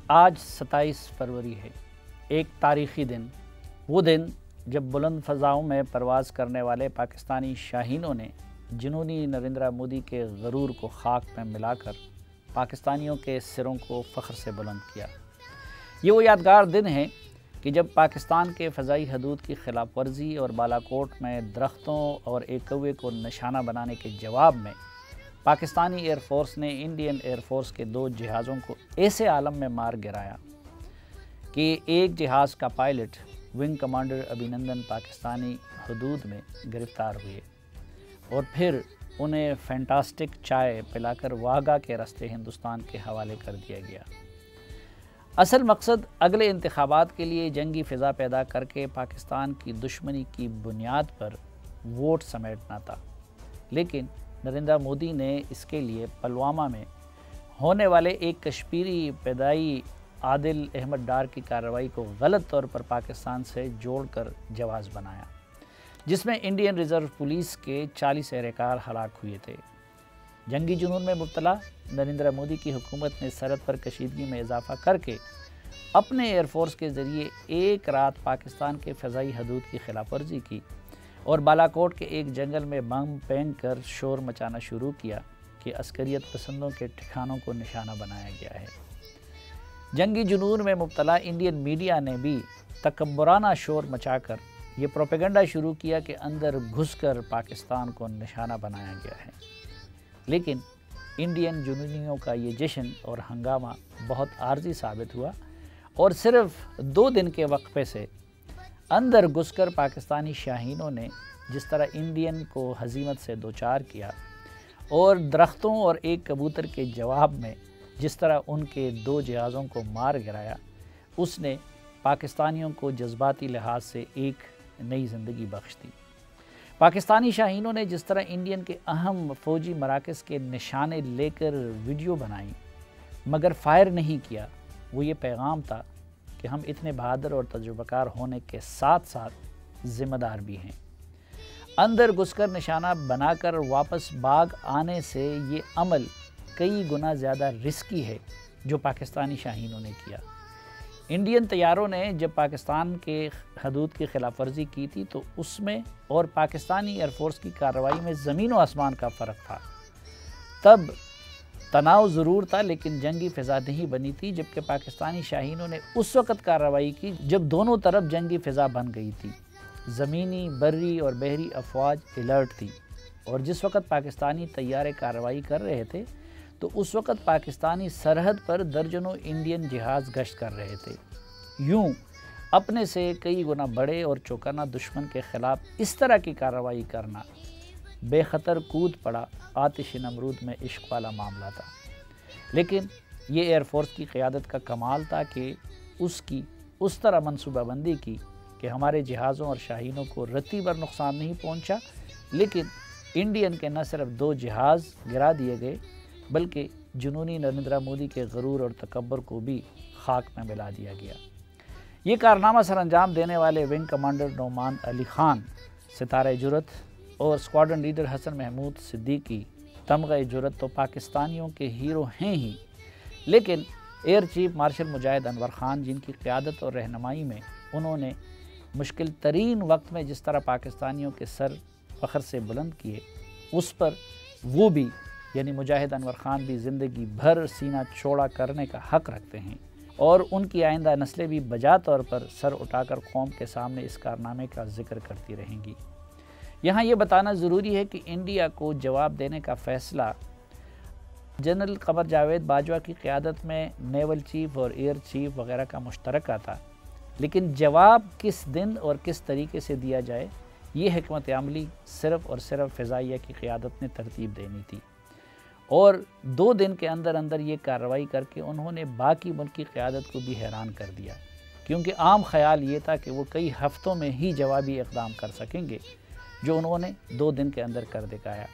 आज 27 फरवरी है, एक तारीख़ी दिन। वो दिन जब बुलंद फ़ज़ाओं में परवाज़ करने वाले पाकिस्तानी शाहीनों ने जुनूनी नरेंद्र मोदी के गरूर को खाक में मिलाकर पाकिस्तानियों के सिरों को फ़ख्र से बुलंद किया। ये वो यादगार दिन है कि जब पाकिस्तान के फ़ज़ाई हदूद की खिलाफ वर्जी और बालाकोट में दरख्तों और एक कौवे को निशाना बनाने के जवाब में पाकिस्तानी एयरफोर्स ने इंडियन एयरफोर्स के 2 जहाज़ों को ऐसे आलम में मार गिराया कि एक जहाज़ का पायलट विंग कमांडर अभिनंदन पाकिस्तानी हदूद में गिरफ़्तार हुए और फिर उन्हें फैंटास्टिक चाय पिलाकर वाघा के रास्ते हिंदुस्तान के हवाले कर दिया गया। असल मकसद अगले इंतखाबात के लिए जंगी फ़िज़ा पैदा करके पाकिस्तान की दुश्मनी की बुनियाद पर वोट समेटना था, लेकिन नरेंद्र मोदी ने इसके लिए पुलवामा में होने वाले एक कश्मीरी पैदाई आदिल अहमद डार की कार्रवाई को गलत तौर पर पाकिस्तान से जोड़कर जवाज़ बनाया, जिसमें इंडियन रिज़र्व पुलिस के 40 एहलकार हलाक हुए थे। जंगी जुनून में मुब्तला नरेंद्र मोदी की हुकूमत ने सरहद पर कशीदगी में इजाफा करके अपने एयरफोर्स के ज़रिए एक रात पाकिस्तान के फ़ज़ाई हदूद की खिलाफ वर्जी की और बालाकोट के एक जंगल में बम फेंक कर शोर मचाना शुरू किया कि अस्करियत पसंदों के ठिकानों को निशाना बनाया गया है। जंगी जुनून में मुब्तला इंडियन मीडिया ने भी तकब्बुराना शोर मचाकर ये प्रोपेगेंडा शुरू किया कि अंदर घुसकर पाकिस्तान को निशाना बनाया गया है, लेकिन इंडियन जुनूनियों का ये जश्न और हंगामा बहुत आर्जी साबित हुआ और सिर्फ 2 दिन के वक्फे से अंदर घुसकर पाकिस्तानी शाहीनों ने जिस तरह इंडियन को हजीमत से दोचार किया और दरख्तों और एक कबूतर के जवाब में जिस तरह उनके 2 जहाज़ों को मार गिराया, उसने पाकिस्तानियों को जज्बाती लिहाज से एक नई ज़िंदगी बख्श दी। पाकिस्तानी शाहीनों ने जिस तरह इंडियन के अहम फ़ौजी मराकज़ के निशाने लेकर वीडियो बनाई मगर फायर नहीं किया, वो ये पैगाम था कि हम इतने बहादुर और तजुर्बाकार होने के साथ साथ ज़िम्मेदार भी हैं। अंदर घुसकर निशाना बनाकर वापस भाग आने से ये अमल कई गुना ज़्यादा रिस्की है जो पाकिस्तानी शाहीनों ने किया। इंडियन तैयारों ने जब पाकिस्तान के हदूद की खिलाफ वर्जी की थी तो उसमें और पाकिस्तानी एयरफोर्स की कार्रवाई में ज़मीन व आसमान का फ़र्क था। तब तनाव ज़रूर था लेकिन जंगी फ़िज़ा नहीं बनी थी, जबकि पाकिस्तानी शाहीनों ने उस वक़्त कार्रवाई की जब दोनों तरफ जंगी फ़िज़ा बन गई थी। ज़मीनी, बर्री और बहरी अफवाज अलर्ट थी और जिस वक़्त पाकिस्तानी तैयारे कार्रवाई कर रहे थे तो उस वक़्त पाकिस्तानी सरहद पर दर्जनों इंडियन जहाज़ गश्त कर रहे थे। यूं अपने से कई गुना बड़े और चौकन्ना दुश्मन के ख़िलाफ़ इस तरह की कार्रवाई करना बेखतर कूद पड़ा आतिश नमरूद में इश्क वाला मामला था। लेकिन ये एयरफोर्स की क़यादत का कमाल था कि उसकी उस तरह मनसूबाबंदी की कि हमारे जहाज़ों और शाहीनों को रत्ती भर नुकसान नहीं पहुंचा, लेकिन इंडियन के न सिर्फ 2 जहाज़ गिरा दिए गए बल्कि जुनूनी नरेंद्र मोदी के गरूर और तकब्बुर को भी खाक में मिला दिया गया। ये कारनामा सर अंजाम देने वाले विंग कमांडर नौमान अली ख़ान, सितारे जुरत और स्क्वाड्रन लीडर हसन महमूद सिद्दीकी तमग़े जुरत तो पाकिस्तानियों के हीरो हैं ही, लेकिन एयर चीफ मार्शल मुजाहिद अनवर ख़ान जिनकी क़यादत और रहनुमाई में उन्होंने मुश्किल तरीन वक्त में जिस तरह पाकिस्तानियों के सर फ़ख्र से बुलंद किए, उस पर वो भी यानी मुजाहिद अनवर ख़ान भी ज़िंदगी भर सीना चौड़ा करने का हक़ रखते हैं और उनकी आइंदा नस्लें भी बजा तौर पर सर उठाकर कौम के सामने इस कारनामे का जिक्र करती रहेंगी। यहाँ ये बताना ज़रूरी है कि इंडिया को जवाब देने का फ़ैसला जनरल क़मर जावेद बाजवा की क़यादत में नेवल चीफ़ और एयर चीफ़ वगैरह का मुश्तरका था, लेकिन जवाब किस दिन और किस तरीके से दिया जाए ये हिकमत अमली सिर्फ़ और सिर्फ फ़िज़ाइया की क़यादत ने तरतीब देनी थी और 2 दिन के अंदर अंदर ये कार्रवाई करके उन्होंने बाकी मुल्क की क़यादत को भी हैरान कर दिया, क्योंकि आम ख्याल ये था कि वो कई हफ़्तों में ही जवाबी इक़दाम कर सकेंगे, जो उन्होंने 2 दिन के अंदर कर दिखाया।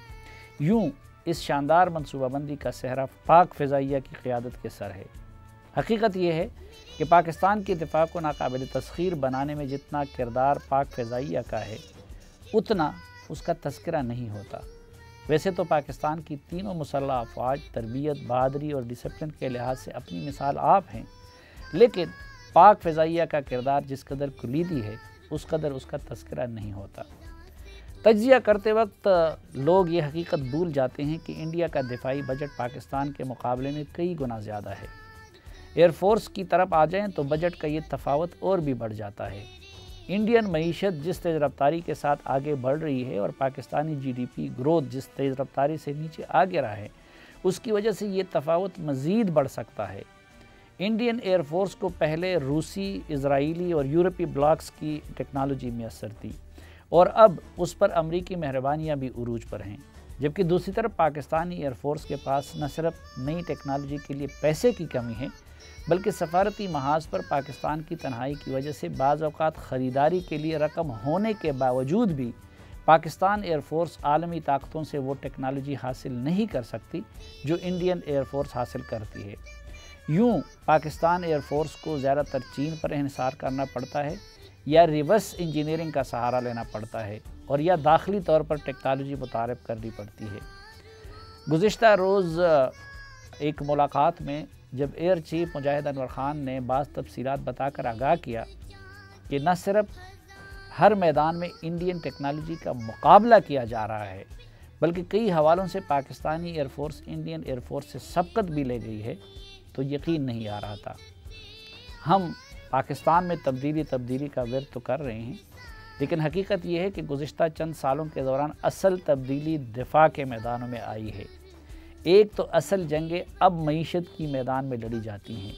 यूं इस शानदार मनसूबाबंदी का सेहरा पाक फ़िज़ाइया की क़यादत के सर है। हकीकत यह है कि पाकिस्तान के दिफ़ा को नाकाबिल तस्ख़ीर बनाने में जितना किरदार पाक फ़िज़ाइया का है उतना उसका तज़किरा नहीं होता। वैसे तो पाकिस्तान की तीनों मुसल्लह अफ़वाज तरबियत, बहादुरी और डिसिप्लिन के लिहाज से अपनी मिसाल आप हैं, लेकिन पाक फ़िज़ाइया का किरदार जिस कदर कुलीदी है उस कदर उसका तज़किरा नहीं होता। तज्ज़िया करते वक्त लोग ये हकीकत भूल जाते हैं कि इंडिया का दिफाई बजट पाकिस्तान के मुकाबले में कई गुना ज़्यादा है। एयरफोर्स की तरफ आ जाएं तो बजट का ये तफावत और भी बढ़ जाता है। इंडियन मईशत जिस तेज़ रफ्तारी के साथ आगे बढ़ रही है और पाकिस्तानी GDP ग्रोथ जिस तेज़ रफ्तारी से नीचे आ गिरा है, उसकी वजह से ये तफावत मज़ीद बढ़ सकता है। इंडियन एयरफोर्स को पहले रूसी, इजराइली और यूरोपीय ब्लॉक्स की टेक्नोलॉजी मैसर थी और अब उस पर अमरीकी मेहरबानियाँ भी उरूज पर हैं, जबकि दूसरी तरफ पाकिस्तानी एयरफोर्स के पास न सिर्फ नई टेक्नोलॉजी के लिए पैसे की कमी है, बल्कि सफारती महाज पर पाकिस्तान की तन्हाई की वजह से बाज़ औक़ात ख़रीदारी के लिए रकम होने के बावजूद भी पाकिस्तान एयरफोर्स आलमी ताकतों से वो टेक्नोलॉजी हासिल नहीं कर सकती जो इंडियन एयरफोर्स हासिल करती है। यूँ पाकिस्तान एयरफोर्स को ज़्यादातर चीन पर इन्हिसार करना पड़ता है या रिवर्स इंजीनियरिंग का सहारा लेना पड़ता है और या दाखिली तौर पर टेक्नोलॉजी मुतारिफ करनी पड़ती है। गुज़िश्ता रोज़ एक मुलाकात में जब एयर चीफ मुजाहिद अनवर ख़ान ने बाज़ तफ़सीलात बताकर आगाह किया कि न सिर्फ हर मैदान में इंडियन टेक्नोलॉजी का मुकाबला किया जा रहा है, बल्कि कई हवालों से पाकिस्तानी एयरफोर्स इंडियन एयरफोर्स से सबकत भी ले गई है, तो यकीन नहीं आ रहा था। हम पाकिस्तान में तब्दीली का विर्द तो कर रहे हैं, लेकिन हकीकत यह है कि गुज़िश्ता चंद सालों के दौरान असल तब्दीली दिफा के मैदानों में आई है। एक तो असल जंगें अब मईशत की मैदान में लड़ी जाती हैं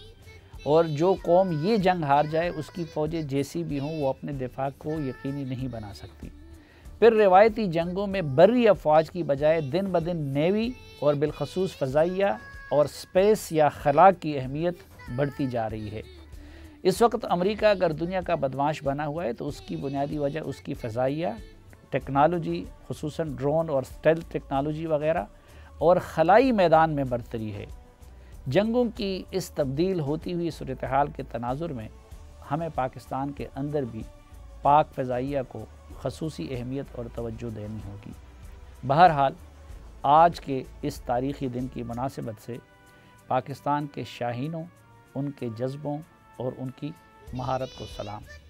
और जो कौम ये जंग हार जाए उसकी फ़ौजें जैसी भी हों वो अपने दिफा को यकीनी नहीं बना सकती। फिर रिवायती जंगों में बर्री अफवाज की बजाय दिन ब दिन नेवी और बिलखसूस फ़ज़ाइया और स्पेस या खला की अहमियत बढ़ती जा रही है। इस वक्त अमेरिका अगर दुनिया का बदमाश बना हुआ है तो उसकी बुनियादी वजह उसकी फ़ज़ाइया टेक्नोलॉजी, खुसूसन ड्रोन और स्टेल्थ टेक्नोलॉजी वगैरह और खलाई मैदान में बरतरी है। जंगों की इस तब्दील होती हुई सूरत हाल के तनाजुर में हमें पाकिस्तान के अंदर भी पाक फ़ज़ाइया को ख़ुसूसी अहमियत और तवज्जो देनी होगी। बहरहाल आज के इस तारीख़ी दिन की मुनासिबत से पाकिस्तान के शाहीनों, उनके जज्बों और उनकी महारत को सलाम।